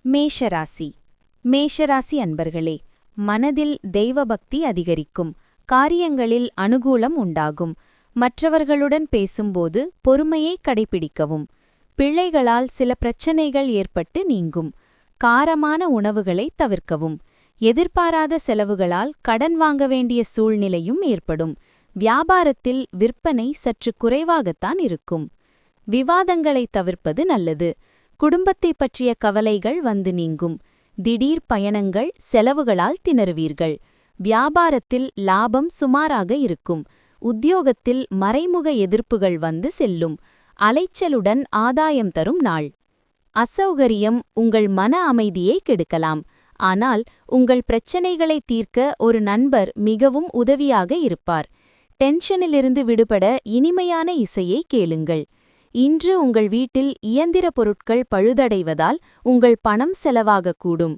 மேஷராசி மேஷராசி அன்பர்களே, மனதில் தெய்வபக்தி அதிகரிக்கும். காரியங்களில் அனுகூலம் உண்டாகும். மற்றவர்களுடன் பேசும்போது பொறுமையை கடைபிடிக்கவும். பிள்ளைகளால் சில பிரச்சனைகள் ஏற்பட்டு நீங்கும். காரமான உணவுகளை தவிர்க்கவும். எதிர்பாராத செலவுகளால் கடன் வாங்க வேண்டிய சூழ்நிலையும் ஏற்படும். வியாபாரத்தில் விற்பனை சற்று குறைவாகத்தான் இருக்கும். விவாதங்களை தவிர்ப்பது நல்லது. குடும்பத்தைப் பற்றிய கவலைகள் வந்து நீங்கும். திடீர் பயணங்கள் செலவுகளால் திணறுவீர்கள். வியாபாரத்தில் லாபம் சுமாராக இருக்கும். உத்தியோகத்தில் மறைமுக எதிர்ப்புகள் வந்து செல்லும். அலைச்சலுடன் ஆதாயம் தரும் நாள். அசௌகரியம் உங்கள் மன அமைதியை கெடுக்கலாம். ஆனால் உங்கள் பிரச்சனைகளை தீர்க்க ஒரு நண்பர் மிகவும் உதவியாக இருப்பார். டென்ஷனிலிருந்து விடுபட இனிமையான இசையை கேளுங்கள். இன்று உங்கள் வீட்டில் இயந்திர பொருட்கள் பழுதடைவதால் உங்கள் பணம் செலவாகக்கூடும்.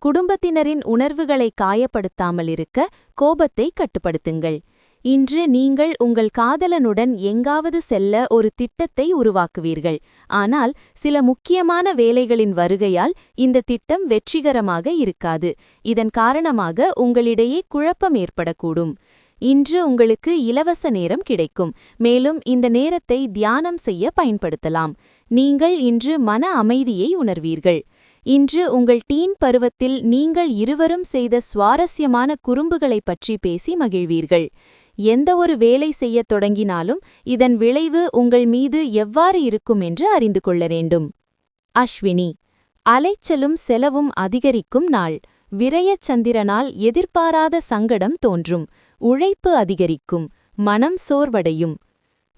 குடும்பத்தினரின் உணர்வுகளை காயப்படுத்தாமல் இருக்க கோபத்தை கட்டுப்படுத்துங்கள். இன்று நீங்கள் உங்கள் காதலனுடன் எங்காவது செல்ல ஒரு திட்டத்தை உருவாக்குவீர்கள். ஆனால் சில முக்கியமான வேலைகளின் வருகையால் இந்த திட்டம் வெற்றிகரமாக இருக்காது. இதன் காரணமாக உங்களிடையே குழப்பம் ஏற்படக்கூடும். இன்று உங்களுக்கு இலவச நேரம் கிடைக்கும். மேலும் இந்த நேரத்தை தியானம் செய்ய பயன்படுத்தலாம். நீங்கள் இன்று மன அமைதியை உணர்வீர்கள். இன்று உங்கள் டீன் பருவத்தில் நீங்கள் இருவரும் செய்த சுவாரஸ்யமான குறும்புகளைப் பற்றி பேசி மகிழ்வீர்கள். எந்தவொரு வேலை செய்யத் தொடங்கினாலும் இதன் விளைவு உங்கள் மீது எவ்வாறு இருக்கும் என்று அறிந்து கொள்ள வேண்டும். அஸ்வினி, அலைச்சலும் செலவும் அதிகரிக்கும் நாள். விரயச் சந்திரனால் எதிர்பாராத சங்கடம் தோன்றும். உழைப்பு அதிகரிக்கும். மனம் சோர்வடையும்.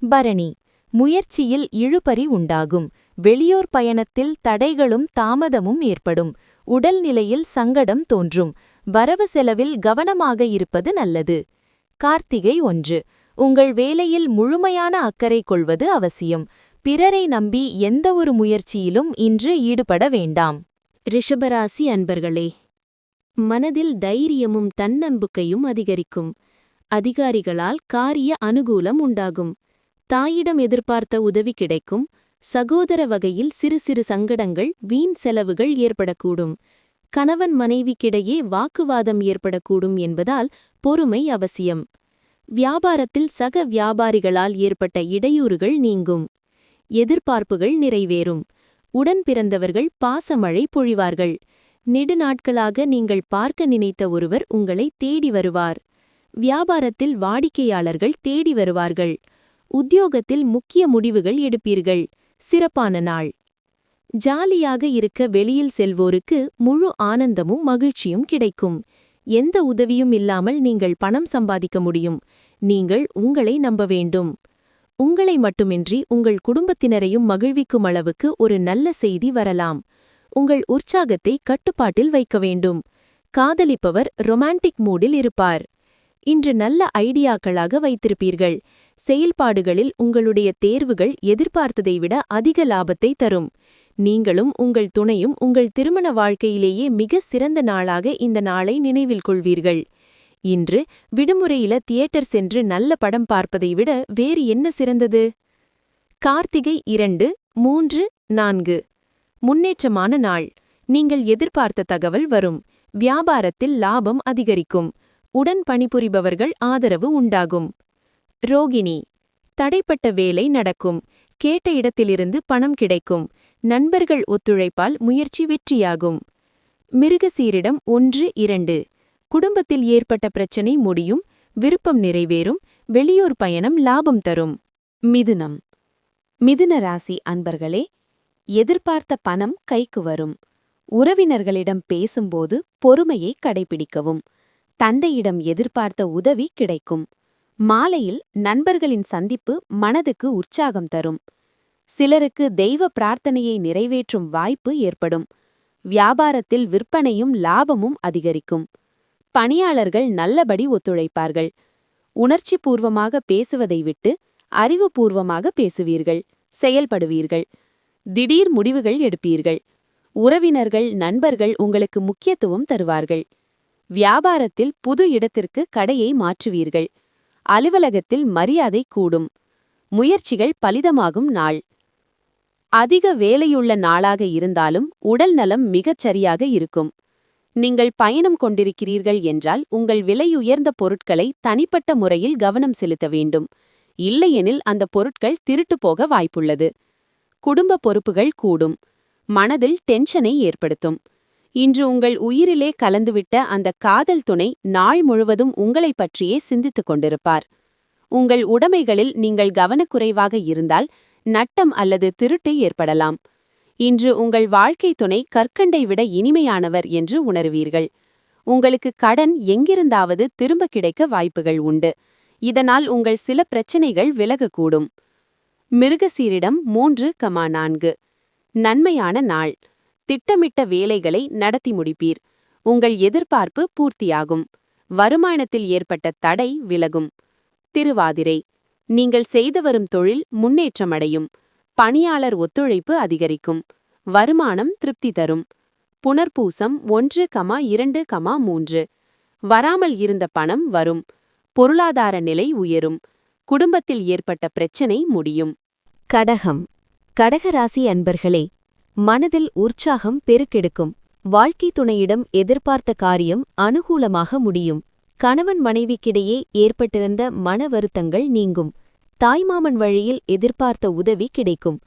பரணி, முயற்சியில் இழுபறி உண்டாகும். வெளியூர் பயணத்தில் தடைகளும் தாமதமும் ஏற்படும். உடல்நிலையில் சங்கடம் தோன்றும். வரவு செலவில் கவனமாக இருப்பது நல்லது. கார்த்திகை 1, உங்கள் வேலையில் முழுமையான அக்கறை கொள்வது அவசியம். பிறரை நம்பி எந்தவொரு முயற்சியிலும் இன்று ஈடுபட வேண்டாம். ரிஷபராசி அன்பர்களே, மனதில் தைரியமும் தன்னம்பிக்கையும் அதிகரிக்கும். அதிகாரிகளால் காரிய அனுகூலம் உண்டாகும். தாயிடம் எதிர்பார்த்த உதவி கிடைக்கும். சகோதர வகையில் சிறு சிறு சங்கடங்கள், வீண் செலவுகள் ஏற்படக்கூடும். கணவன் மனைவிக்கிடையே வாக்குவாதம் ஏற்படக்கூடும் என்பதால் பொறுமை அவசியம். வியாபாரத்தில் சக வியாபாரிகளால் ஏற்பட்ட இடையூறுகள் நீங்கும். எதிர்பார்ப்புகள் நிறைவேறும். உடன் பிறந்தவர்கள் பாசமழை பொழிவார்கள். நெடுநாட்களாக நீங்கள் பார்க்க நினைத்த ஒருவர் உங்களை தேடி வருவார். வியாபாரத்தில் வாடிக்கையாளர்கள் தேடி வருவார்கள். உத்தியோகத்தில் முக்கிய முடிவுகள் எடுப்பீர்கள். சிறப்பான நாள். ஜாலியாக இருக்க வெளியில் செல்வோருக்கு முழு ஆனந்தமும் மகிழ்ச்சியும் கிடைக்கும். எந்த உதவியும் இல்லாமல் நீங்கள் பணம் சம்பாதிக்க முடியும். நீங்கள் உங்களை நம்ப வேண்டும். உங்களை மட்டுமின்றி உங்கள் குடும்பத்தினரையும் மகிழ்விக்கும் அளவுக்கு ஒரு நல்ல செய்தி வரலாம். உங்கள் உற்சாகத்தை கட்டுப்பாட்டில் வைக்க வேண்டும். காதலிப்பவர் ரொமான்டிக் மூடில் இருப்பார். இன்று நல்ல ஐடியாக்களாக வைத்திருப்பீர்கள். செயல்பாடுகளில் உங்களுடைய தேர்வுகள் எதிர்பார்த்ததை விட அதிக லாபத்தை தரும். நீங்களும் உங்கள் துணையும் உங்கள் திருமண வாழ்க்கையிலேயே மிக சிறந்த நாளாக இந்த நாளை நினைவில் கொள்வீர்கள். இன்று விடுமுறையில தியேட்டர் சென்று நல்ல படம் பார்ப்பதை விட வேறு என்ன சிறந்தது? கார்த்திகை 2, 3, 4, முன்னேற்றமான நாள். நீங்கள் எதிர்பார்த்த தகவல் வரும். வியாபாரத்தில் லாபம் அதிகரிக்கும். உடன் பணிபுரிபவர்கள் ஆதரவு உண்டாகும். ரோகிணி, தடைப்பட்ட வேலை நடக்கும். கேட்ட இடத்திலிருந்து பணம் கிடைக்கும். நண்பர்கள் ஒத்துழைப்பால் முயற்சி வெற்றியாகும். மிருகசீரிடம் 1, 2, குடும்பத்தில் ஏற்பட்ட பிரச்சனை முடியும். விருப்பம் நிறைவேறும். வெளியூர் பயணம் லாபம் தரும். மிதுனம் மிதுன ராசி அன்பர்களே, எதிர்பார்த்த பணம் கைக்கு வரும். உறவினர்களிடம் பேசும்போது பொறுமையை கடைபிடிக்கவும். தந்தையிடம் எதிர்பார்த்த உதவி கிடைக்கும். மாலையில் நண்பர்களின் சந்திப்பு மனதுக்கு உற்சாகம் தரும். சிலருக்கு தெய்வ பிரார்த்தனையை நிறைவேற்றும் வாய்ப்பு ஏற்படும். வியாபாரத்தில் விற்பனையும் லாபமும் அதிகரிக்கும். பணியாளர்கள் நல்லபடி ஒத்துழைப்பார்கள். உணர்ச்சிபூர்வமாக பேசுவதை விட்டு அறிவுபூர்வமாக பேசுவீர்கள். செயல்படுவீர்கள். திடீர் முடிவுகள் எடுப்பீர்கள். உறவினர்கள் நண்பர்கள் உங்களுக்கு முக்கியத்துவம் தருவார்கள். வியாபாரத்தில் புது இடத்திற்கு கடையை மாற்றுவீர்கள். அலுவலகத்தில் மரியாதை கூடும். முயற்சிகள் பலிதமாகும் நாள். அதிக வேலையுள்ள நாளாக இருந்தாலும் உடல் நலம் மிகச் சரியாக இருக்கும். நீங்கள் பயணம் கொண்டிருக்கிறீர்கள் என்றால் உங்கள் விலையுயர்ந்த பொருட்களை தனிப்பட்ட முறையில் கவனம் செலுத்த வேண்டும். இல்லையெனில் அந்த பொருட்கள் திருட்டு போக வாய்ப்புள்ளது. குடும்ப பொறுப்புகள் கூடும். மனதில் டென்ஷனை ஏற்படுத்தும். இன்று உங்கள் உயிரிலே கலந்துவிட்ட அந்த காதல் துணை நாள் முழுவதும் உங்களைப் பற்றியே சிந்தித்துக் கொண்டிருப்பார். உங்கள் உடைமைகளில் நீங்கள் கவனக்குறைவாக இருந்தால் நட்டம் அல்லது திருட்டு ஏற்படலாம். இன்று உங்கள் வாழ்க்கை துணை கற்கண்டை விட இனிமையானவர் என்று உணர்வீர்கள். உங்களுக்கு கடன் எங்கிருந்தாவது திரும்ப கிடைக்க வாய்ப்புகள் உண்டு. இதனால் உங்கள் சில பிரச்சனைகள் விலகக்கூடும். மிருகசீரிடம் 3,4. நன்மையான நாள். திட்டமிட்ட வேலைகளை நடத்தி முடிப்பீர். உங்கள் எதிர்பார்ப்பு பூர்த்தியாகும். வருமானத்தில் ஏற்பட்ட தடை விலகும். திருவாதிரை. நீங்கள் செய்து வரும் தொழில் முன்னேற்றமடையும். பணியாளர் ஒத்துழைப்பு அதிகரிக்கும். வருமானம் திருப்தி தரும். புனர்பூசம் 1,2,3. வராமல் இருந்த பணம் வரும். பொருளாதார நிலை உயரும். குடும்பத்தில் ஏற்பட்ட பிரச்சனை முடியும். கடகம். கடகராசி அன்பர்களே, மனதில் உற்சாகம் பெருக்கெடுக்கும். வாழ்க்கை துணையிடம் எதிர்பார்த்த காரியம் அனுகூலமாக முடியும். கணவன் மனைவிக்கிடையே ஏற்பட்டிருந்த மன வருத்தங்கள் நீங்கும். தாய்மாமன் வழியில் எதிர்பார்த்த உதவி கிடைக்கும்.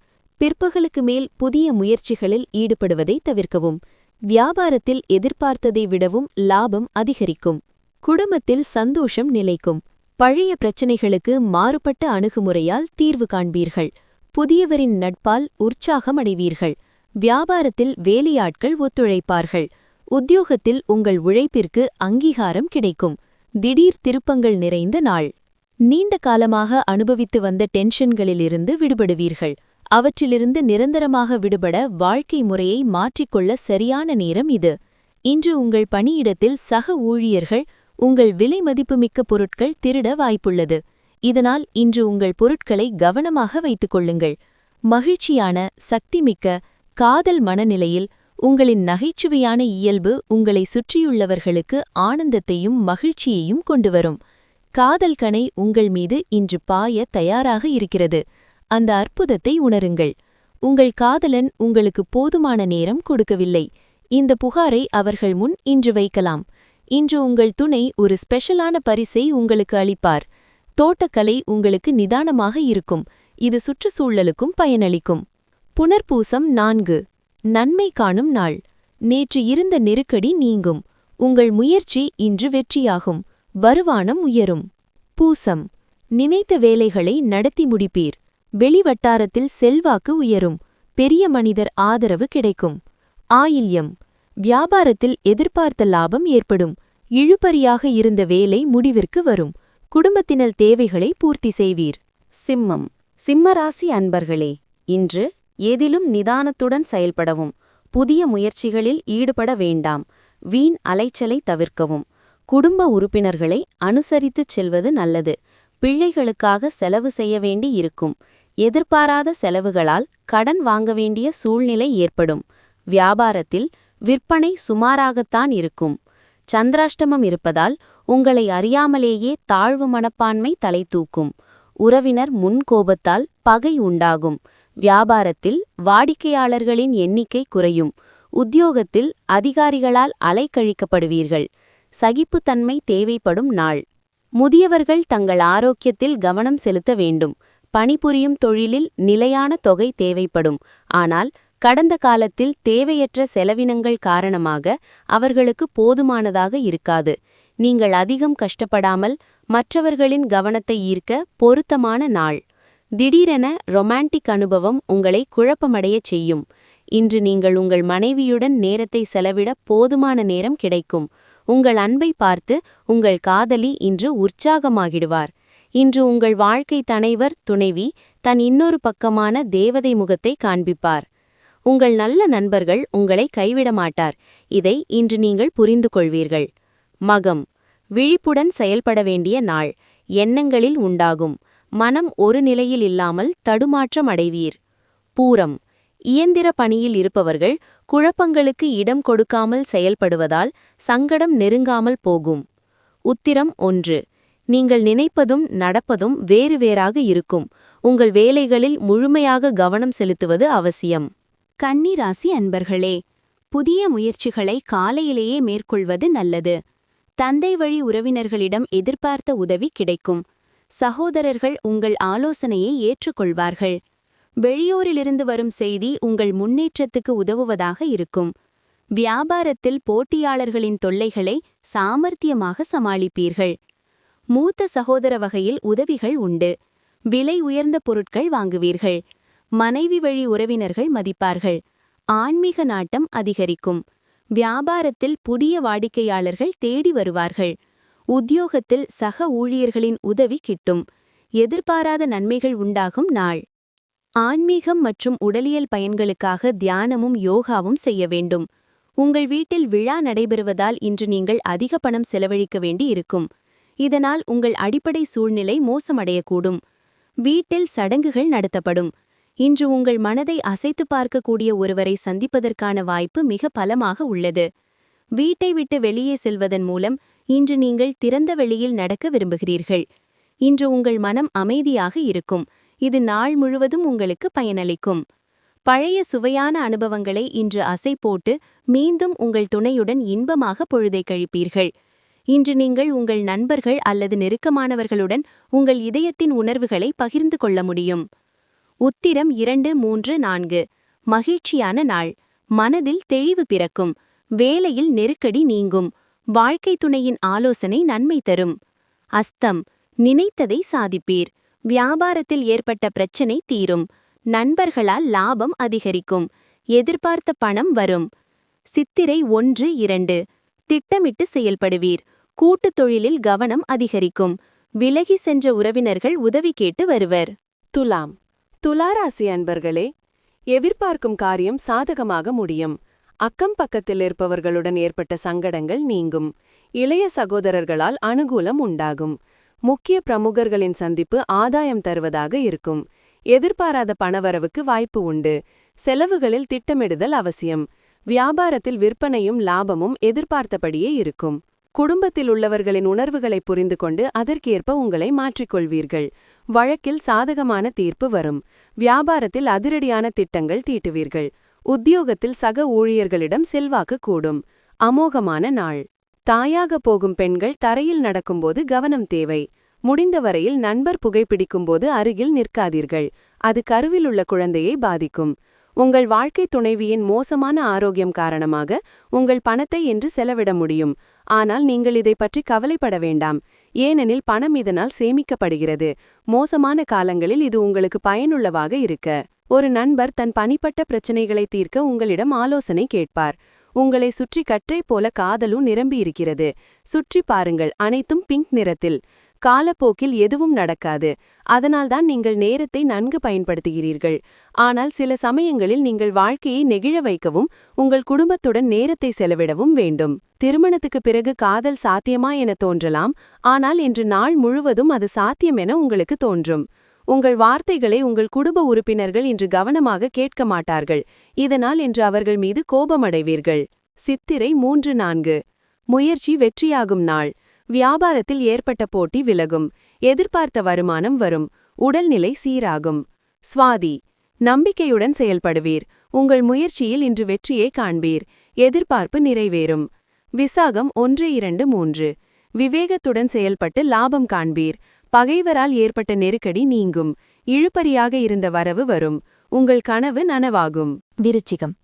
பிற்பகலுக்கு மேல் புதிய முயற்சிகளில் ஈடுபடுவதை தவிர்க்கவும். வியாபாரத்தில் எதிர்பார்த்ததை விடவும் லாபம் அதிகரிக்கும். குடும்பத்தில் சந்தோஷம் நிலைக்கும். பழைய பிரச்சினைகளுக்கு மாறுபட்ட அணுகுமுறையால் தீர்வு காண்பீர்கள். புதியவரின் நட்பால் உற்சாகமடைவீர்கள். வியாபாரத்தில் வேலையாட்கள் ஒத்துழைப்பார்கள். உத்தியோகத்தில் உங்கள் உழைப்பிற்கு அங்கீகாரம் கிடைக்கும். திடீர் திருப்பங்கள் நிறைந்த நாள். நீண்ட காலமாக அனுபவித்து வந்த டென்ஷன்களிலிருந்து விடுபடுவீர்கள். அவற்றிலிருந்து நிரந்தரமாக விடுபட வாழ்க்கை முறையை மாற்றிக்கொள்ள சரியான நேரம் இது. இன்று உங்கள் பணியிடத்தில் சக ஊழியர்கள் உங்கள் விலை மதிப்புமிக்க பொருட்கள் திருட வாய்ப்புள்ளது. இதனால் இன்று உங்கள் பொருட்களை கவனமாக வைத்துக் கொள்ளுங்கள். மகிழ்ச்சியான சக்திமிக்க காதல் மனநிலையில் உங்களின் நகைச்சுவையான இயல்பு உங்களை சுற்றியுள்ளவர்களுக்கு ஆனந்தத்தையும் மகிழ்ச்சியையும் கொண்டுவரும். காதல் கணை உங்கள் மீது இன்று பாய தயாராக இருக்கிறது. அந்த அற்புதத்தை உணருங்கள். உங்கள் காதலன் உங்களுக்கு போதுமான நேரம் கொடுக்கவில்லை. இந்த புகாரை அவர்கள் முன் இன்று வைக்கலாம். இன்று உங்கள் துணை ஒரு ஸ்பெஷலான பரிசை உங்களுக்கு அளிப்பார். தோட்டக்கலை உங்களுக்கு நிதானமாக இருக்கும். இது சுற்றுச்சூழலுக்கும் பயனளிக்கும். புனர்பூசம் 4. நன்மை காணும் நாள். நேற்று இருந்த நெருக்கடி நீங்கும். உங்கள் முயற்சி இன்று வெற்றியாகும். வருமானம் உயரும். பூசம். நினைத்த வேலைகளை நடத்தி முடிப்பீர். வெளிவட்டாரத்தில் செல்வாக்கு உயரும். பெரிய மனிதர் ஆதரவு கிடைக்கும். ஆயில்யம். வியாபாரத்தில் எதிர்பார்த்த லாபம் ஏற்படும். இழுபறியாக இருந்த வேலை முடிவிற்கு வரும். குடும்பத்தினர் தேவைகளை பூர்த்தி செய்வீர். சிம்மம். சிம்மராசி அன்பர்களே, இன்று ஏதிலும் நிதானத்துடன் செயல்படவும். புதிய முயற்சிகளில் ஈடுபட வேண்டாம். வீண் அலைச்சலை தவிர்க்கவும். குடும்ப உறுப்பினர்களை அனுசரித்துச் செல்வது நல்லது. பிள்ளைகளுக்காக செலவு செய்ய வேண்டி இருக்கும். எதிர்பாராத செலவுகளால் கடன் வாங்க வேண்டிய சூழ்நிலை ஏற்படும். வியாபாரத்தில் விற்பனை சுமாராகத்தான் இருக்கும். சந்திராஷ்டமம் இருப்பதால் உங்களை அறியாமலேயே தாழ்வு மனப்பான்மை தலை தூக்கும். உறவினர் முன்கோபத்தால் பகை உண்டாகும். வியாபாரத்தில் வாடிக்கையாளர்களின் எண்ணிக்கை குறையும். உத்தியோகத்தில் அதிகாரிகளால் அலைக்கழிக்கப்படுவீர்கள். சகிப்புத்தன்மை தேவைப்படும் நாள். முதியவர்கள் தங்கள் ஆரோக்கியத்தில் கவனம் செலுத்த வேண்டும். பணிபுரியும் தொழிலில் நிலையான தொகை தேவைப்படும். ஆனால் கடந்த காலத்தில் தேவையற்ற செலவினங்கள் காரணமாக அவர்களுக்கு போதுமானதாக இருக்காது. நீங்கள் அதிகம் கஷ்டப்படாமல் மற்றவர்களின் கவனத்தை ஈர்க்க பொருத்தமான நாள். திடீரென ரொமான்டிக் அனுபவம் உங்களை குழப்பமடையச் செய்யும். இன்று நீங்கள் உங்கள் மனைவியுடன் நேரத்தை செலவிட போதுமான நேரம் கிடைக்கும். உங்கள் அன்பை பார்த்து உங்கள் காதலி இன்று உற்சாகமாகிடுவார். இன்று உங்கள் வாழ்க்கை துணைவி தன் இன்னொரு பக்கமான தேவதை முகத்தை காண்பிப்பார். உங்கள் நல்ல நண்பர்கள் உங்களை கைவிட மாட்டார். இதை இன்று நீங்கள் புரிந்து கொள்வீர்கள். மகம். விழிப்புடன் செயல்பட வேண்டிய நாள். எண்ணங்களில் உண்டாகும். மனம் ஒரு நிலையில் இல்லாமல் தடுமாற்றம் அடைவீர். பூரம். இயந்திர பணியில் இருப்பவர்கள் குழப்பங்களுக்கு இடம் கொடுக்காமல் செயல்படுவதால் சங்கடம் நெருங்காமல் போகும். உத்திரம் 1. நீங்கள் நினைப்பதும் நடப்பதும் வேறு வேறாக இருக்கும். உங்கள் வேலைகளில் முழுமையாக கவனம் செலுத்துவது அவசியம். கன்னி ராசி அன்பர்களே, புதிய முயற்சிகளை காலையிலேயே மேற்கொள்வது நல்லது. தந்தை வழி உறவினர்களிடம் எதிர்பார்த்த உதவி கிடைக்கும். சகோதரர்கள் உங்கள் ஆலோசனையை ஏற்றுக்கொள்வார்கள். வெளியூரிலிருந்து வரும் செய்தி உங்கள் முன்னேற்றத்துக்கு உதவுவதாக இருக்கும். வியாபாரத்தில் போட்டியாளர்களின் தொல்லைகளை சாமர்த்தியமாக சமாளிப்பீர்கள். மூத்த சகோதர வகையில் உதவிகள் உண்டு. விலை உயர்ந்த பொருட்கள் வாங்குவீர்கள். மனைவி வழி உறவினர்கள் மதிப்பார்கள். ஆன்மீக நாட்டம் அதிகரிக்கும். வியாபாரத்தில் புதிய வாடிக்கையாளர்கள் தேடி வருவார்கள். உத்தியோகத்தில் சக ஊழியர்களின் உதவி கிட்டும். எதிர்பாராத நன்மைகள் உண்டாகும் நாள். ஆன்மீகம் மற்றும் உடலியல் பயன்களுக்காக தியானமும் யோகாவும் செய்ய வேண்டும். உங்கள் வீட்டில் விழா நடைபெறுவதால் இன்று நீங்கள் அதிக பணம் செலவழிக்க வேண்டி இருக்கும். இதனால் உங்கள் அடிப்படை சூழ்நிலை மோசமடையக்கூடும். வீட்டில் சடங்குகள் நடத்தப்படும். இன்று உங்கள் மனதை அசைத்து பார்க்கக்கூடிய ஒருவரை சந்திப்பதற்கான வாய்ப்பு மிக பலமாக உள்ளது. வீட்டை விட்டு வெளியே செல்வதன் மூலம் இன்று நீங்கள் திறந்த வெளியில் நடக்க விரும்புகிறீர்கள். இன்று உங்கள் மனம் அமைதியாக இருக்கும். இது நாள் முழுவதும் உங்களுக்கு பயனளிக்கும். பழைய சுவையான அனுபவங்களை இன்று அசை போட்டு மீண்டும் உங்கள் துணையுடன் இன்பமாக பொழுதை கழிப்பீர்கள். இன்று நீங்கள் உங்கள் நண்பர்கள் அல்லது நெருக்கமானவர்களுடன் உங்கள் இதயத்தின் உணர்வுகளை பகிர்ந்து கொள்ள முடியும். உத்திரம் 2, 3, 4 மகிழ்ச்சியான நாள். மனதில் தெளிவு பிறக்கும். வேலையில் நெருக்கடி நீங்கும். வாழ்க்கை துணையின் ஆலோசனை நன்மை தரும். அஸ்தம் நினைத்ததை சாதிப்பீர். வியாபாரத்தில் ஏற்பட்ட பிரச்சனை தீரும். நண்பர்களால் லாபம் அதிகரிக்கும். எதிர்பார்த்த பணம் வரும். சித்திரை 1, 2 திட்டமிட்டு செயல்படுவீர். கூட்டுத் தொழிலில் கவனம் அதிகரிக்கும். விலகி சென்ற உறவினர்கள் உதவி கேட்டு வருவர். துலாம். துளாராசி அன்பர்களே, எதிர்பார்க்கும் காரியம் சாதகமாக முடியும். அக்கம் பக்கத்தில் இருப்பவர்களுடன் ஏற்பட்ட சங்கடங்கள் நீங்கும். இளைய சகோதரர்களால் அனுகூலம் உண்டாகும். முக்கிய பிரமுகர்களின் சந்திப்பு ஆதாயம் தருவதாக இருக்கும். எதிர்பாராத பணவரவுக்கு வாய்ப்பு உண்டு. செலவுகளில் திட்டமிடுதல் அவசியம். வியாபாரத்தில் விற்பனையும் லாபமும் எதிர்பார்த்தபடியே இருக்கும். குடும்பத்தில் உள்ளவர்களின் உணர்வுகளை புரிந்து கொண்டு அதற்கேற்ப உங்களை மாற்றிக்கொள்வீர்கள். வழக்கில் சாதகமான தீர்ப்பு வரும். வியாபாரத்தில் அதிரடியான திட்டங்கள் தீட்டுவீர்கள். உத்தியோகத்தில் சக ஊழியர்களிடம் செல்வாக்கு கூடும். அமோகமான நாள். தாயாக போகும் பெண்கள் தரையில் நடக்கும்போது கவனம் தேவை. முடிந்தவரையில் நண்பர் புகைப்பிடிக்கும்போது அருகில் நிற்காதீர்கள். அது கருவில் உள்ள குழந்தையை பாதிக்கும். உங்கள் வாழ்க்கை துணைவியின் மோசமான ஆரோக்கியம் காரணமாக உங்கள் பணத்தை இன்று செலவிட முடியும். ஆனால் நீங்கள் இதை பற்றி கவலைப்பட வேண்டாம். ஏனெனில் பணம் இதனால் சேமிக்கப்படுகிறது. மோசமான காலங்களில் இது உங்களுக்கு பயனுள்ளதாக இருக்க. ஒரு நண்பர் தன் பணிப்பட்ட பிரச்சனைகளை தீர்க்க உங்களிடம் ஆலோசனை கேட்பார். உங்களை சுற்றி கற்றை போல காதலும் நிரம்பியிருக்கிறது. சுற்றி பாருங்கள், அனைத்தும் பிங்க் நிறத்தில். காலப்போக்கில் எதுவும் நடக்காது. அதனால்தான் நீங்கள் நேரத்தை நன்கு பயன்படுத்துகிறீர்கள். ஆனால் சில சமயங்களில் நீங்கள் வாழ்க்கையை நெகிழ வைக்கவும் உங்கள் குடும்பத்துடன் நேரத்தை செலவிடவும் வேண்டும். திருமணத்துக்கு பிறகு காதல் சாத்தியமா என தோன்றலாம். ஆனால் இன்று நாள் முழுவதும் அது சாத்தியம் என உங்களுக்கு தோன்றும். உங்கள் வார்த்தைகளை உங்கள் குடும்ப உறுப்பினர்கள் இன்று கவனமாக கேட்க மாட்டார்கள். இதனால் இன்று அவர்கள் மீது கோபமடைவீர்கள். சித்திரை 3, 4 முயற்சி வெற்றியாகும் நாள். வியாபாரத்தில் ஏற்பட்ட போட்டி விலகும். எதிர்பார்த்த வருமானம் வரும். உடல்நிலை சீராகும். சுவாதி நம்பிக்கையுடன் செயல்படுவீர். உங்கள் முயற்சியில் இன்று வெற்றியை காண்பீர். எதிர்பார்ப்பு நிறைவேறும். விசாகம் 1, 2, 3 விவேகத்துடன் செயல்பட்டு லாபம் காண்பீர். பகைவரால் ஏற்பட்ட நெருக்கடி நீங்கும். இழுபறியாக இருந்த வரவு வரும். உங்கள் கனவு நனவாகும். விருச்சிகம்.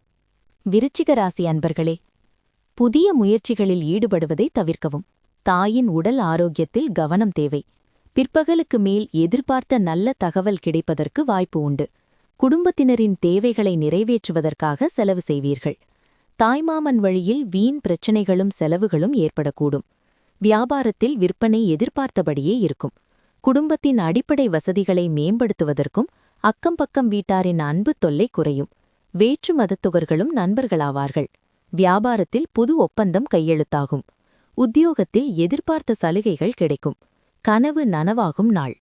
விருச்சிக ராசி அன்பர்களே, புதிய முயற்சிகளில் ஈடுபடுவதை தவிர்க்கவும். தாயின் உடல் ஆரோக்கியத்தில் கவனம் தேவை. பிற்பகலுக்கு மேல் எதிர்பார்த்த நல்ல தகவல் கிடைப்பதற்கு வாய்ப்பு உண்டு. குடும்பத்தினரின் தேவைகளை நிறைவேற்றுவதற்காக செலவு செய்வீர்கள். தாய்மாமன் வழியில் வீண் பிரச்சினைகளும் செலவுகளும் ஏற்படக்கூடும். வியாபாரத்தில் விற்பனை எதிர்பார்த்தபடியே இருக்கும். குடும்பத்தின் அடிப்படை வசதிகளை மேம்படுத்துவதற்கும் அக்கம்பக்கம் வீட்டாரின் அன்பு தொல்லை குறையும். வேற்று மதத்துவர்களும் நண்பர்களாவார்கள். வியாபாரத்தில் புது ஒப்பந்தம் கையெழுத்தாகும். உத்தியோகத்தில் எதிர்பார்த்த சலுகைகள் கிடைக்கும். கனவு நனவாகும் நாள்.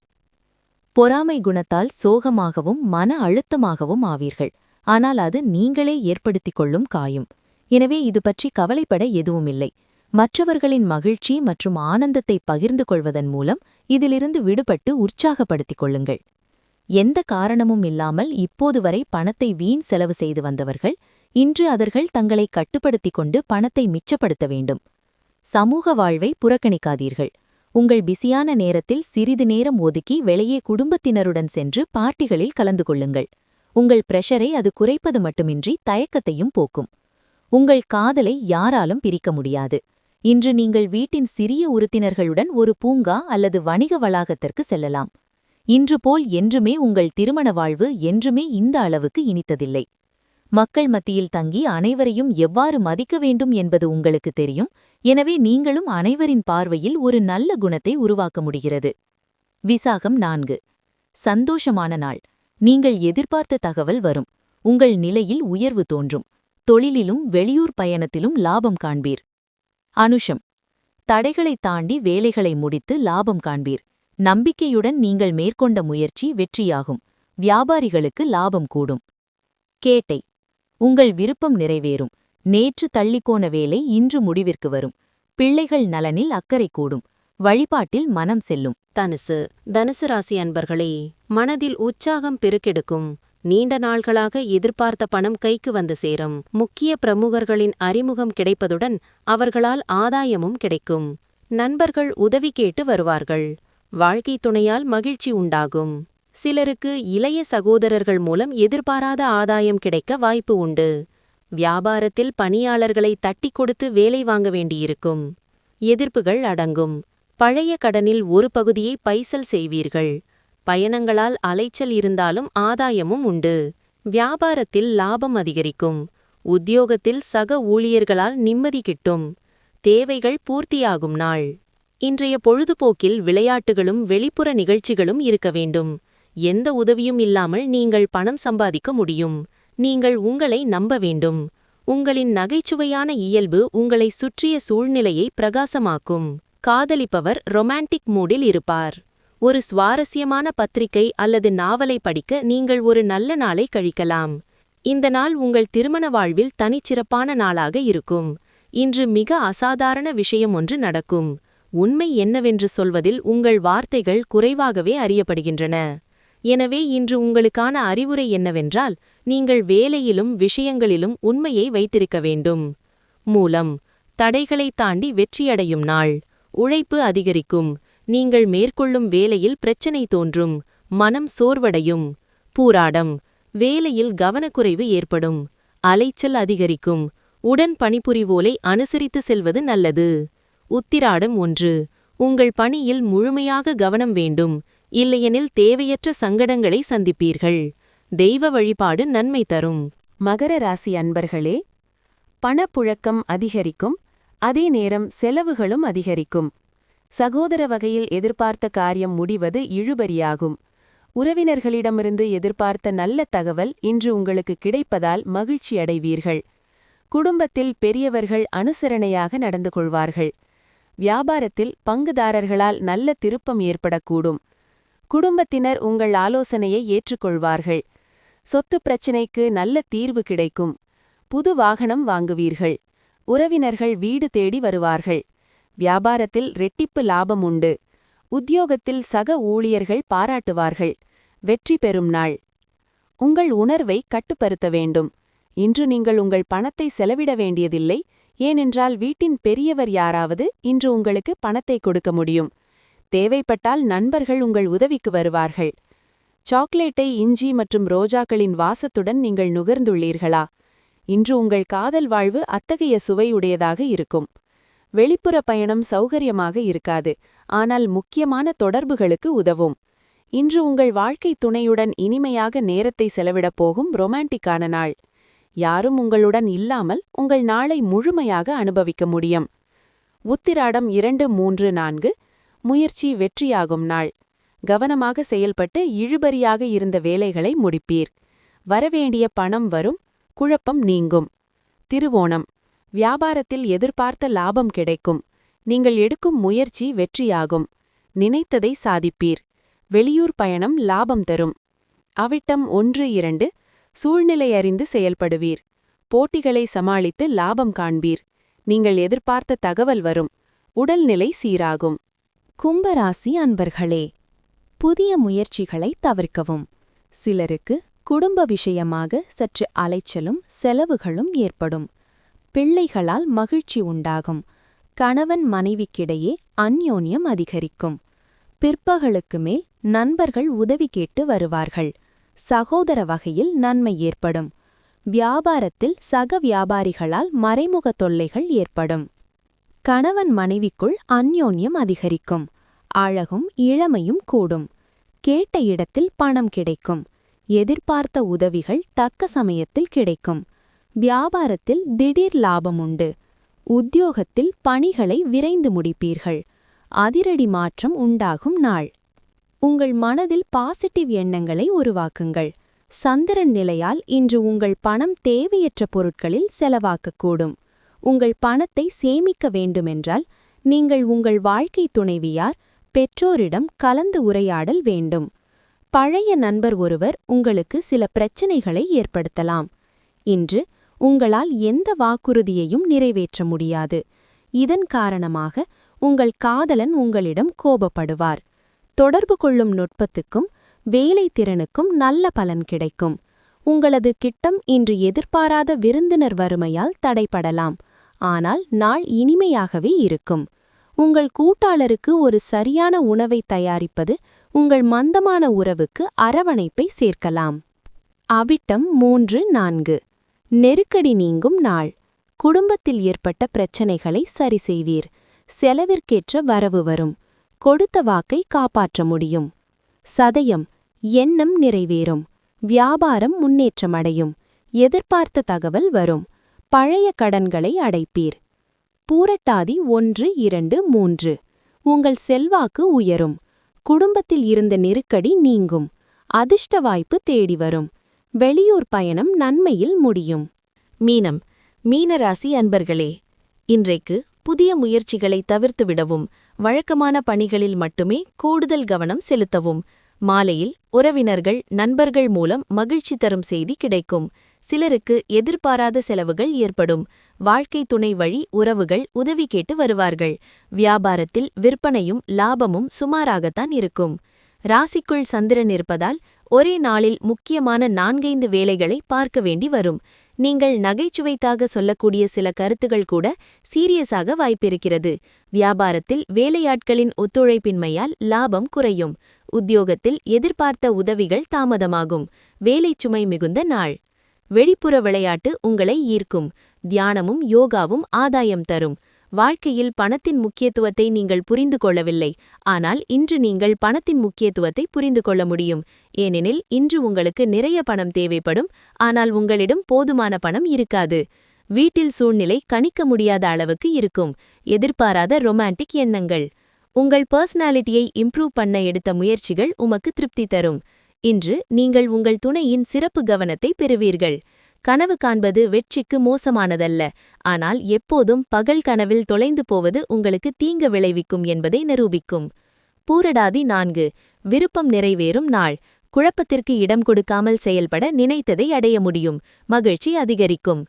பொறாமை குணத்தால் சோகமாகவும் மன அழுத்தமாகவும் ஆவீர்கள். ஆனால் அது நீங்களே ஏற்படுத்திக் கொள்ளும் காயம். எனவே இது பற்றி கவலைப்பட எதுவுமில்லை. மற்றவர்களின் மகிழ்ச்சி மற்றும் ஆனந்தத்தை பகிர்ந்து கொள்வதன் மூலம் இதிலிருந்து விடுபட்டு உற்சாகப்படுத்திக் கொள்ளுங்கள். எந்த காரணமும் இல்லாமல் இப்போது வரை பணத்தை வீண் செலவு செய்து வந்தவர்கள் இன்று அவர்கள் தங்களை கட்டுப்படுத்திக் கொண்டு பணத்தை மிச்சப்படுத்த வேண்டும். சமூக வாழ்வை புறக்கணிக்காதீர்கள். உங்கள் பிஸியான நேரத்தில் சிறிது நேரம் ஒதுக்கி வெளியே குடும்பத்தினருடன் சென்று பார்ட்டிகளில் கலந்து கொள்ளுங்கள். உங்கள் பிரஷரை அது குறைப்பது மட்டுமின்றி தயக்கத்தையும் போக்கும். உங்கள் காதலை யாராலும் பிரிக்க முடியாது. இன்று நீங்கள் வீட்டின் சிறிய உறுப்பினர்களுடன் ஒரு பூங்கா அல்லது வணிக வளாகத்திற்கு செல்லலாம். இன்று போல் என்றுமே உங்கள் திருமண வாழ்வு என்றுமே இந்த அளவுக்கு இனித்ததில்லை. மக்கள் மத்தியில் தங்கி அனைவரையும் எவ்வாறு மதிக்க வேண்டும் என்பது உங்களுக்கு தெரியும். எனவே நீங்களும் அனைவரின் பார்வையில் ஒரு நல்ல குணத்தை உருவாக்க முடிகிறது. விசாகம் 4. சந்தோஷமான நாள். நீங்கள் எதிர்பார்த்த தகவல் வரும். உங்கள் நிலையில் உயர்வு தோன்றும். தொழிலிலும் வெளியூர் பயணத்திலும் லாபம் காண்பீர். அனுஷம். தடைகளைத் தாண்டி வேலைகளை முடித்து லாபம் காண்பீர். நம்பிக்கையுடன் நீங்கள் மேற்கொண்ட முயற்சி வெற்றியாகும். வியாபாரிகளுக்கு லாபம் கூடும். கேட்டை. உங்கள் விருப்பம் நிறைவேறும். நேற்று தள்ளிப்போன வேலை இன்று முடிவிற்கு வரும். பிள்ளைகள் நலனில் அக்கறை கூடும். வழிபாட்டில் மனம் செல்லும். தனுசு ராசி அன்பர்களே, மனதில் உற்சாகம் பெருக்கெடுக்கும். நீண்ட நாள்களாக எதிர்பார்த்த பணம் கைக்கு வந்து சேரும். முக்கிய பிரமுகர்களின் அறிமுகம் கிடைப்பதுடன் அவர்களால் ஆதாயமும் கிடைக்கும். நண்பர்கள் உதவி கேட்டு வருவார்கள். வாழ்க்கை துணையால் மகிழ்ச்சி உண்டாகும். சிலருக்கு இளைய சகோதரர்கள் மூலம் எதிர்பாராத ஆதாயம் கிடைக்க வாய்ப்பு உண்டு. வியாபாரத்தில் பணியாளர்களை தட்டிக் கொடுத்து வேலை வாங்க வேண்டியிருக்கும். எதிர்ப்புகள் அடங்கும். பழைய கடனில் ஒரு பகுதியை பைசல் செய்வீர்கள். பயணங்களால் அலைச்சல் இருந்தாலும் ஆதாயமும் உண்டு. வியாபாரத்தில் லாபம் அதிகரிக்கும். உத்தியோகத்தில் சக ஊழியர்களால் நிம்மதி கிட்டும். தேவைகள் பூர்த்தியாகும் நாள். இன்றைய பொழுதுபோக்கில் விளையாட்டுகளும் வெளிப்புற நிகழ்ச்சிகளும் இருக்க வேண்டும். எந்த உதவியும் இல்லாமல் நீங்கள் பணம் சம்பாதிக்க முடியும். நீங்கள் உங்களை நம்ப வேண்டும். உங்களின் நகைச்சுவையான இயல்பு உங்களை சுற்றிய சூழ்நிலையை பிரகாசமாக்கும். காதலிப்பவர் ரொமான்டிக் மூடில் இருப்பார். ஒரு சுவாரஸ்யமான பத்திரிகை அல்லது நாவலை படிக்க நீங்கள் ஒரு நல்ல நாளை கழிக்கலாம். இந்த நாள் உங்கள் திருமண வாழ்வில் தனிச்சிறப்பான நாளாக இருக்கும். இன்று மிக அசாதாரண விஷயம் ஒன்று நடக்கும். உண்மை என்னவென்று சொல்வதில் உங்கள் வார்த்தைகள் குறைவாகவே அறியப்படுகின்றன. எனவே இன்று உங்களுக்கான அறிவுரை என்னவென்றால், நீங்கள் வேலையிலும் விஷயங்களிலும் உண்மையை வைத்திருக்க வேண்டும். மூலம். தடைகளைத் தாண்டி வெற்றியடையும் நாள். உழைப்பு அதிகரிக்கும். நீங்கள் மேற்கொள்ளும் வேலையில் பிரச்சனை தோன்றும். மனம் சோர்வடையும். பூராடம். வேலையில் கவனக்குறைவு ஏற்படும். அலைச்சல் அதிகரிக்கும். உடன் பணிபுரிவோரை அனுசரித்து செல்வது நல்லது. உத்திராடம் 1. உங்கள் பணியில் முழுமையாக கவனம் வேண்டும். இல்லையெனில் தேவையற்ற சங்கடங்களை சந்திப்பீர்கள். தெய்வ வழிபாடு நன்மை தரும். மகர ராசி அன்பர்களே, பணப்புழக்கம் அதிகரிக்கும். அதே நேரம் செலவுகளும் அதிகரிக்கும். சகோதர வகையில் எதிர்பார்த்த காரியம் முடிவது இழுபறியாகும். உறவினர்களிடமிருந்து எதிர்பார்த்த நல்ல தகவல் இன்று உங்களுக்கு கிடைப்பதால் மகிழ்ச்சியடைவீர்கள். குடும்பத்தில் பெரியவர்கள் அனுசரணையாக நடந்து கொள்வார்கள். வியாபாரத்தில் பங்குதாரர்களால் நல்ல திருப்பம் ஏற்படக்கூடும். குடும்பத்தினர் உங்கள் ஆலோசனையை ஏற்றுக்கொள்வார்கள். சொத்து பிரச்சினைக்கு நல்ல தீர்வு கிடைக்கும். புது வாகனம் வாங்குவீர்கள். உறவினர்கள் வீடு தேடி வருவார்கள். வியாபாரத்தில் ரெட்டிப்பு லாபம் உண்டு. உத்தியோகத்தில் சக ஊழியர்கள் பாராட்டுவார்கள். வெற்றி பெறும் நாள். உங்கள் உணர்வை கட்டுப்படுத்த வேண்டும். இன்று நீங்கள் உங்கள் பணத்தை செலவிட வேண்டியதில்லை. ஏனென்றால் வீட்டின் பெரியவர் யாராவது இன்று உங்களுக்கு பணத்தை கொடுக்க முடியும். தேவைப்பட்டால் நண்பர்கள் உங்கள் உதவிக்கு வருவார்கள். சாக்லேட்டை இஞ்சி மற்றும் ரோஜாக்களின் வாசத்துடன் நீங்கள் நுகர்ந்துள்ளீர்களா? இன்று உங்கள் காதல் வாழ்வு அத்தகைய சுவையுடையதாக இருக்கும். வெளிப்புற பயணம் சௌகரியமாக இருக்காது, ஆனால் முக்கியமான தொடர்புகளுக்கு உதவும். இன்று உங்கள் வாழ்க்கை துணையுடன் இனிமையாக நேரத்தை செலவிடப் போகும் ரொமான்டிக்கான நாள். யாரும் உங்களுடன் இல்லாமல் உங்கள் நாளை முழுமையாக அனுபவிக்க முடியும். உத்திராடம் 2, 3, 4. முயற்சி வெற்றியாகும் நாள். கவனமாக செயல்பட்டு இழுபறியாக இருந்த வேலைகளை முடிப்பீர். வரவேண்டிய பணம் வரும். குழப்பம் நீங்கும். திருவோணம். வியாபாரத்தில் எதிர்பார்த்த லாபம் கிடைக்கும். நீங்கள் எடுக்கும் முயற்சி வெற்றியாகும். நினைத்ததை சாதிப்பீர். வெளியூர் பயணம் லாபம் தரும். அவிட்டம் 1, 2. சூழ்நிலை அறிந்து செயல்படுவீர். போட்டிகளை சமாளித்து லாபம் காண்பீர். நீங்கள் எதிர்பார்த்த தகவல் வரும். உடல்நிலை சீராகும். கும்பராசி அன்பர்களே, புதிய முயற்சிகளை தவிர்க்கவும். சிலருக்கு குடும்ப விஷயமாக சற்று அலைச்சலும் செலவுகளும் ஏற்படும். பிள்ளைகளால் மகிழ்ச்சி உண்டாகும். கணவன் மனைவிக்கிடையே அந்யோன்யம் அதிகரிக்கும். பிற்பகலுக்கு மேல் நண்பர்கள் உதவி கேட்டு வருவார்கள். சகோதர வகையில் நன்மை ஏற்படும். வியாபாரத்தில் சக வியாபாரிகளால் மறைமுக தொல்லைகள் ஏற்படும். கணவன் மனைவிக்குள் அந்யோன்யம் அதிகரிக்கும். அழகும் இளமையும் கூடும். கேட்ட இடத்தில் பணம் கிடைக்கும். எதிர்பார்த்த உதவிகள் தக்க சமயத்தில் கிடைக்கும். வியாபாரத்தில் திடீர் லாபம் உண்டு. உத்தியோகத்தில் பணிகளை விரைந்து முடிப்பீர்கள். அதிரடி மாற்றம் உண்டாகும் நாள். உங்கள் மனதில் பாசிட்டிவ் எண்ணங்களை உருவாக்குங்கள். சந்திரன் நிலையால் இன்று உங்கள் பணம் தேவையற்ற பொருட்களில் செலவாக்கக்கூடும். உங்கள் பணத்தை சேமிக்க வேண்டுமென்றால் நீங்கள் உங்கள் வாழ்க்கை துணைவியார், பெற்றோரிடம் கலந்து உரையாடல் வேண்டும். பழைய நண்பர் ஒருவர் உங்களுக்கு சில பிரச்சனைகளை ஏற்படுத்தலாம். இன்று உங்களால் எந்த வாக்குறுதியையும் நிறைவேற்ற முடியாது. இதன் காரணமாக உங்கள் காதலன் உங்களிடம் கோபப்படுவார். தொடர்பு கொள்ளும் நுட்பத்துக்கும் வேலை திறனுக்கும் நல்ல பலன் கிடைக்கும். உங்களது கிட்டம் இன்று எதிர்பாராத விருந்தினர் வறுமையால் தடைபடலாம். ஆனால் நாள் இனிமையாகவே இருக்கும். உங்கள் கூட்டாளருக்கு ஒரு சரியான உணவை தயாரிப்பது உங்கள் மந்தமான உறவுக்கு அரவணைப்பை சேர்க்கலாம். அவிட்டம் 3-4. நெருக்கடி நீங்கும் நாள். குடும்பத்தில் ஏற்பட்ட பிரச்சனைகளை சரி செய்வீர். செலவிற்கேற்ற வரவு வரும். கொடுத்த வாக்கை காப்பாற்ற முடியும். சதயம், எண்ணம் நிறைவேறும். வியாபாரம் முன்னேற்றமடையும். எதிர்பார்த்த தகவல் வரும். பழைய கடன்களை அடைப்பீர். பூரட்டாதி 1-2-3. உங்கள் செல்வாக்கு உயரும். குடும்பத்தில் இருந்த நெருக்கடி நீங்கும். அதிர்ஷ்ட வாய்ப்பு தேடி வரும். வெளியூர் பயணம் நன்மையில் முடியும். மீனம். மீனராசி அன்பர்களே, இன்றைக்கு புதிய முயற்சிகளை தவிர்த்துவிடவும், வழக்கமான பணிகளில் மட்டுமே கூடுதல் கவனம் செலுத்தவும். மாலையில் உறவினர்கள் நண்பர்கள் மூலம் மகிழ்ச்சி தரும் செய்தி கிடைக்கும். சிலருக்கு எதிர்பாராத செலவுகள் ஏற்படும். வாழ்க்கை துணை வழி உறவுகள் உதவி கேட்டு வருவார்கள். வியாபாரத்தில் விற்பனையும் லாபமும் சுமாராகத்தான் இருக்கும். ராசிக்குள் சந்திரன் இருப்பதால் ஒரே நாளில் முக்கியமான 4-5 வேலைகளை பார்க்க வேண்டி வரும். நீங்கள் நகைச்சுவைத்தாக சொல்லக்கூடிய சில கருத்துகள் கூட சீரியஸாக வாய்ப்பிருக்கிறது. வியாபாரத்தில் வேலையாட்களின் ஒத்துழைப்பின்மையால் லாபம் குறையும். உத்தியோகத்தில் எதிர்பார்த்த உதவிகள் தாமதமாகும். வேலைச்சுமை மிகுந்த நாள். வெளிப்புற விளையாட்டு உங்களை ஈர்க்கும். தியானமும் யோகாவும் ஆதாயம் தரும். வாழ்க்கையில் பணத்தின் முக்கியத்துவத்தை நீங்கள் புரிந்து கொள்ளவில்லை. ஆனால் இன்று நீங்கள் பணத்தின் முக்கியத்துவத்தை புரிந்து கொள்ள முடியும். ஏனெனில் இன்று உங்களுக்கு நிறைய பணம் தேவைப்படும். ஆனால் உங்களிடம் போதுமான பணம் இருக்காது. வீட்டில் சூழ்நிலை கணிக்க முடியாத அளவுக்கு இருக்கும். எதிர்பாராத ரொமான்டிக் எண்ணங்கள். உங்கள் பர்சனாலிட்டியை இம்ப்ரூவ் பண்ண எடுத்த முயற்சிகள் உமக்கு திருப்தி தரும். இன்று நீங்கள் உங்கள் துணையின் சிறப்பு கவனத்தை பெறுவீர்கள். கனவு காண்பது வெற்றிக்கு மோசமானதல்ல. ஆனால் எப்போதும் பகல் கனவில் தொலைந்து போவது உங்களுக்கு தீங்கு விளைவிக்கும் என்பதை நிரூபிக்கும். பூரடாதி 4. விருப்பம் நிறைவேறும் நாள். குழப்பத்திற்கு இடம் கொடுக்காமல் செயல்பட நினைத்ததை அடைய முடியும். மகிழ்ச்சி அதிகரிக்கும்.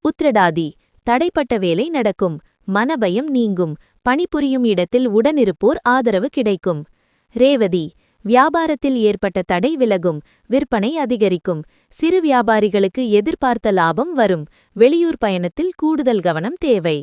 உத்திரடாதி. தடைப்பட்ட வேலை நடக்கும். மனபயம் நீங்கும். பணிபுரியும் இடத்தில் உடனிருப்போர் ஆதரவு கிடைக்கும். ரேவதி. வியாபாரத்தில் ஏற்பட்ட தடை விலகும். விற்பனை அதிகரிக்கும். சிறு வியாபாரிகளுக்கு எதிர்பார்த்த லாபம் வரும். வெளியூர் பயணத்தில் கூடுதல் கவனம் தேவை.